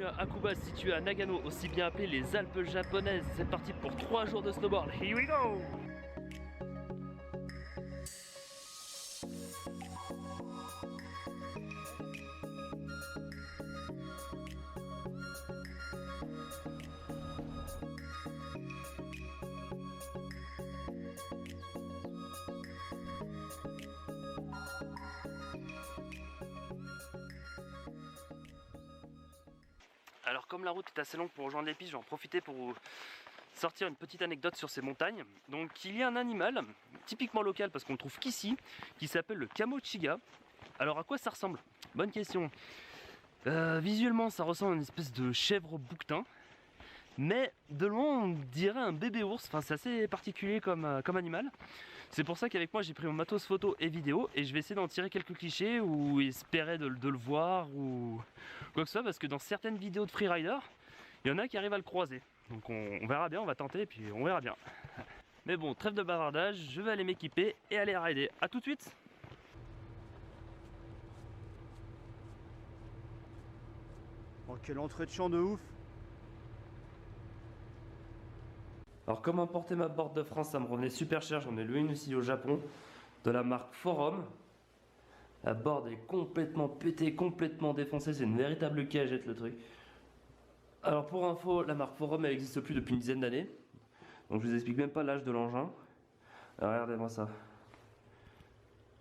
bienvenue à Hakuba, situé à Nagano, aussi bien appelé les Alpes japonaises. C'est parti pour 3 jours de snowboard. Here we go! Alors comme la route est assez longue pour rejoindre les pistes, je vais en profiter pour vous sortir une petite anecdote sur ces montagnes. Donc il y a un animal, typiquement local parce qu'on le trouve qu'ici, qui s'appelle le Kamochiga. Alors à quoi ça ressemble? Bonne question. Visuellement ça ressemble à une espèce de chèvre bouquetin. Mais de loin on dirait un bébé ours, enfin c'est assez particulier comme animal. C'est pour ça qu'avec moi j'ai pris mon matos photo et vidéo et je vais essayer d'en tirer quelques clichés ou espérer de le voir ou quoi que ce soit, parce que dans certaines vidéos de freerider, il y en a qui arrivent à le croiser. Donc on verra bien, on va tenter et puis on verra bien. Mais bon, trêve de bavardage, je vais aller m'équiper et aller rider. A tout de suite. Oh, quel entrée de champ de ouf! Alors comme importer ma board de France, ça me revenait super cher, j'en ai loué une aussi au Japon, de la marque Forum. La board est complètement pétée, complètement défoncée, c'est une véritable cagette le truc. Alors pour info, la marque Forum elle existe plus depuis une dizaine d'années. Donc je vous explique même pas l'âge de l'engin. Alors regardez-moi ça.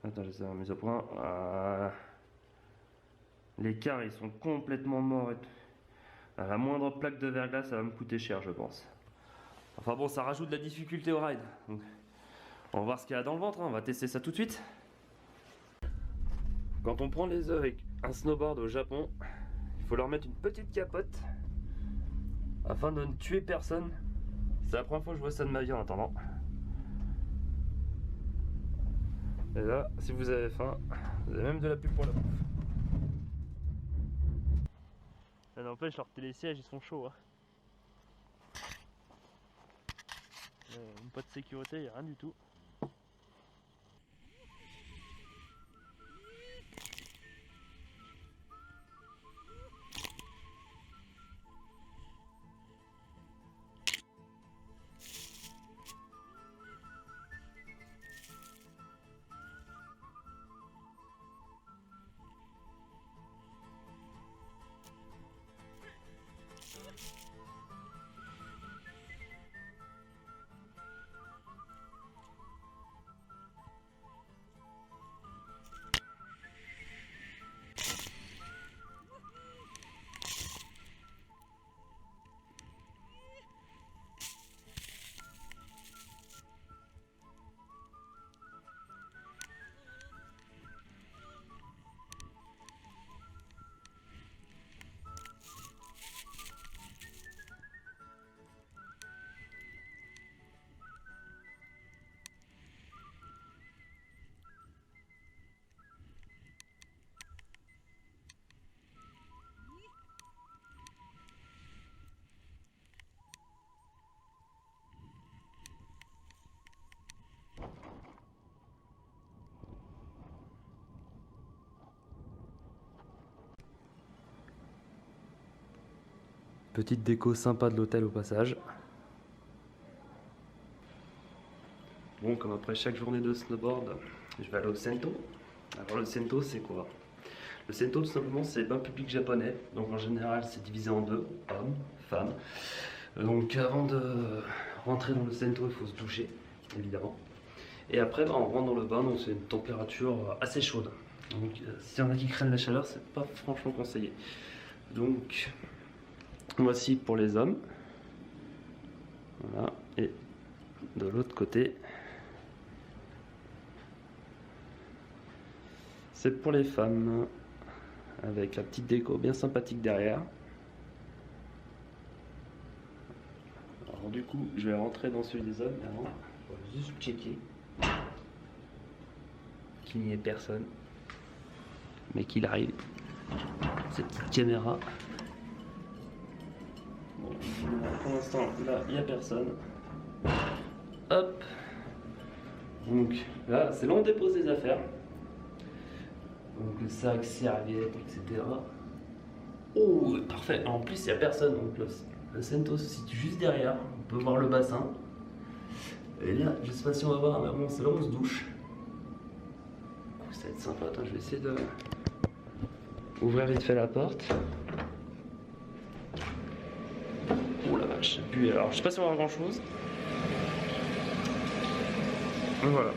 Attends, j'essaie de mise au point. Voilà. Les cars ils sont complètement morts. À la moindre plaque de verglas ça va me coûter cher je pense. Enfin bon, ça rajoute de la difficulté au ride. Donc, on va voir ce qu'il y a dans le ventre, hein. On va tester ça tout de suite. Quand on prend les œufs avec un snowboard au Japon, il faut leur mettre une petite capote afin de ne tuer personne. C'est la première fois que je vois ça de ma vie en attendant. Et là, si vous avez faim, vous avez même de la pub pour la bouffe. Ça n'empêche, leur télésièges ils sont chauds. Hein. Pas de sécurité, il n'y a rien du tout. Petite déco sympa de l'hôtel au passage. Bon, comme après chaque journée de snowboard, je vais aller au Sento. Alors le Sento c'est quoi? Le Sento tout simplement c'est bain public japonais. Donc en général c'est divisé en deux, hommes, femmes. Donc avant de rentrer dans le Sento il faut se doucher, évidemment. Et après on rentre dans le bain, donc c'est une température assez chaude. Donc s'il y en a qui craignent la chaleur, c'est pas franchement conseillé. Donc voici pour les hommes. Voilà. Et de l'autre côté, c'est pour les femmes. Avec la petite déco bien sympathique derrière. Alors du coup, je vais rentrer dans celui des hommes. Avant, on va juste checker qu'il n'y ait personne. Mais qu'il arrive. Cette petite caméra. Bon, pour l'instant, là, il n'y a personne. Hop. Donc là, c'est là où on dépose les affaires. Donc le sac, serviette, etc. Oh, parfait. En plus, il n'y a personne. Donc le Sento se situe juste derrière. On peut voir le bassin. Et là, je sais pas si on va voir, mais bon, c'est là où on se douche. Ça va être sympa. Attends, je vais essayer de ouvrir vite fait la porte. Oh la vache. Puis, alors, je sais pas si on va voir grand chose. Voilà.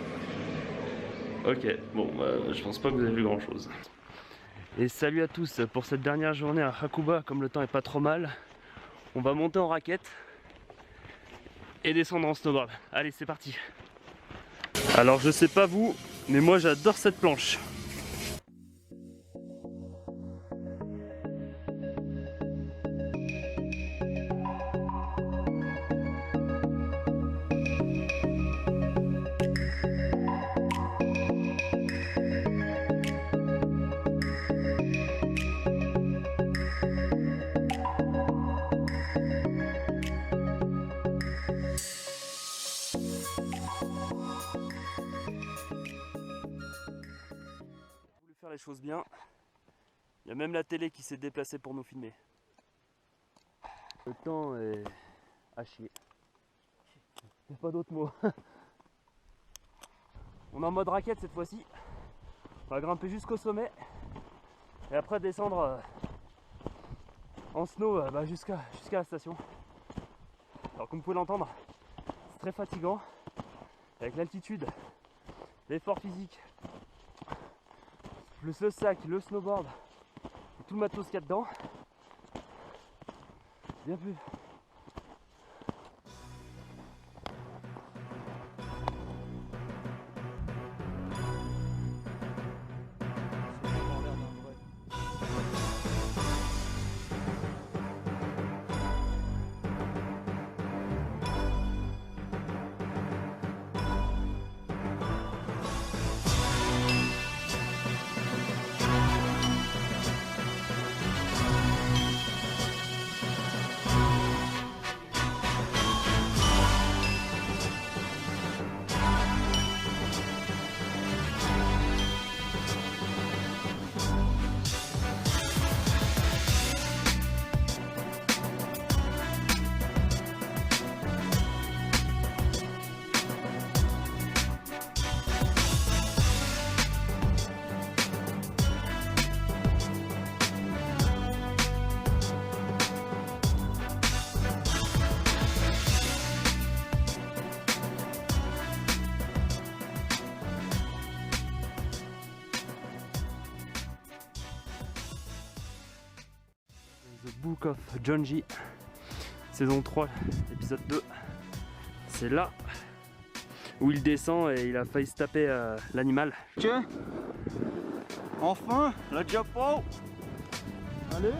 Ok, bon, je pense pas que vous avez vu grand chose. Et salut à tous pour cette dernière journée à Hakuba. Comme le temps est pas trop mal, on va monter en raquette et descendre en snowboard. Allez, c'est parti. Alors je sais pas vous, mais moi j'adore cette planche. Les choses bien. Il y a même la télé qui s'est déplacée pour nous filmer. Le temps est à chier. Il n'y a pas d'autre mot. On est en mode raquette cette fois-ci. On va grimper jusqu'au sommet et après descendre en snow jusqu'à la station. Alors comme vous pouvez l'entendre, c'est très fatigant avec l'altitude, l'effort physique, plus le sac, le snowboard et tout le matos qu'il y a dedans. Bien plus. The Book of Jonji, saison 3, épisode 2. C'est là où il descend et il a failli se taper l'animal. Ok. Enfin, la diapo. Allez.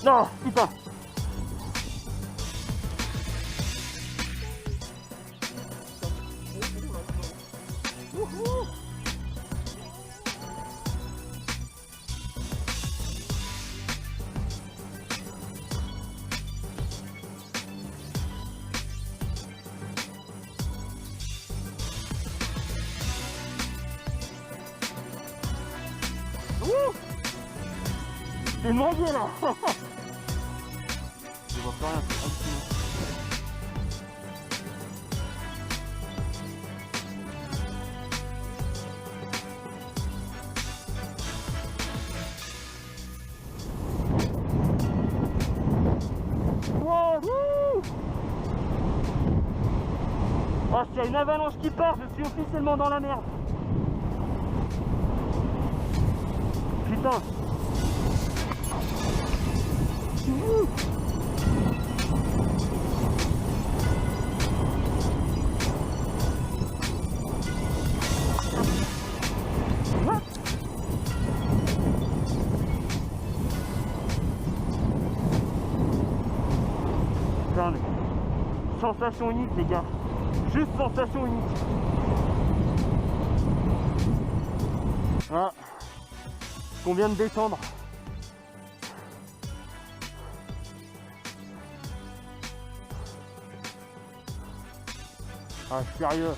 Non, putain. C'est une mendier là. Je vois plus rien, c'est hallucinant. Wow, wouh. Oh, s'il y a une avalanche qui part, je suis officiellement dans la merde. Putain. Putain, mais sensation unique les gars, juste sensation unique. qu'on vient de descendre. Ah, sérieux,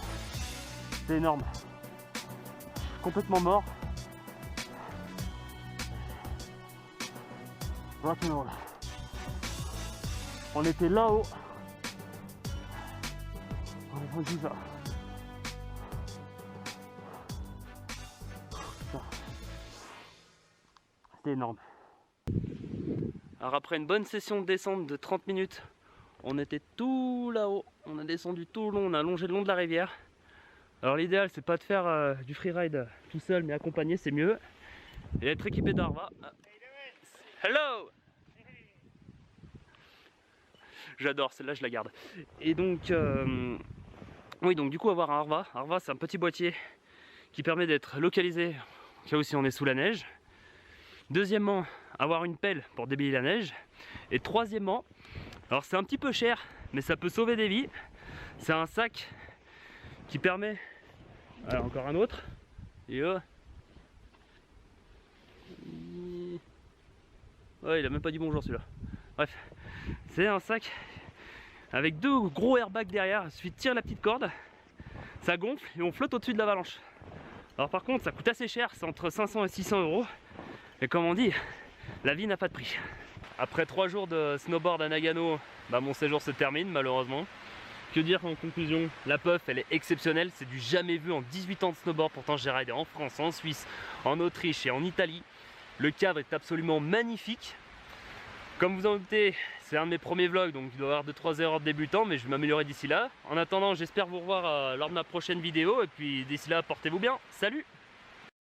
c'est énorme. Je suis complètement mort. Rock'n'roll. On était là-haut. On a vendu ça. C'était énorme. Alors après une bonne session de descente de 30 minutes, on était tout là-haut. On a descendu tout le long, on a allongé le long de la rivière. Alors l'idéal c'est pas de faire du freeride tout seul mais accompagné, c'est mieux. Et être équipé d'Arva. Hello! J'adore, celle-là je la garde. Et donc, oui, donc du coup avoir un Arva. Arva c'est un petit boîtier qui permet d'être localisé au cas où si on est sous la neige. Deuxièmement, avoir une pelle pour déblayer la neige. Et troisièmement, alors c'est un petit peu cher, mais ça peut sauver des vies. C'est un sac qui permet... Alors encore un autre. Et ouais, il a même pas dit bonjour celui-là. Bref, c'est un sac avec deux gros airbags derrière. Il suffit de tirer la petite corde, ça gonfle et on flotte au-dessus de l'avalanche. Alors par contre, ça coûte assez cher, c'est entre 500 et 600 euros. Et comme on dit, la vie n'a pas de prix. Après 3 jours de snowboard à Nagano, mon séjour se termine malheureusement. Que dire en conclusion? La puff elle est exceptionnelle, c'est du jamais vu en 18 ans de snowboard. Pourtant j'ai ridé en France, en Suisse, en Autriche et en Italie. Le cadre est absolument magnifique. Comme vous en doutez, c'est un de mes premiers vlogs, donc il doit y avoir 2-3 erreurs de débutant, mais je vais m'améliorer d'ici là. En attendant, j'espère vous revoir lors de ma prochaine vidéo, et puis d'ici là, portez-vous bien. Salut!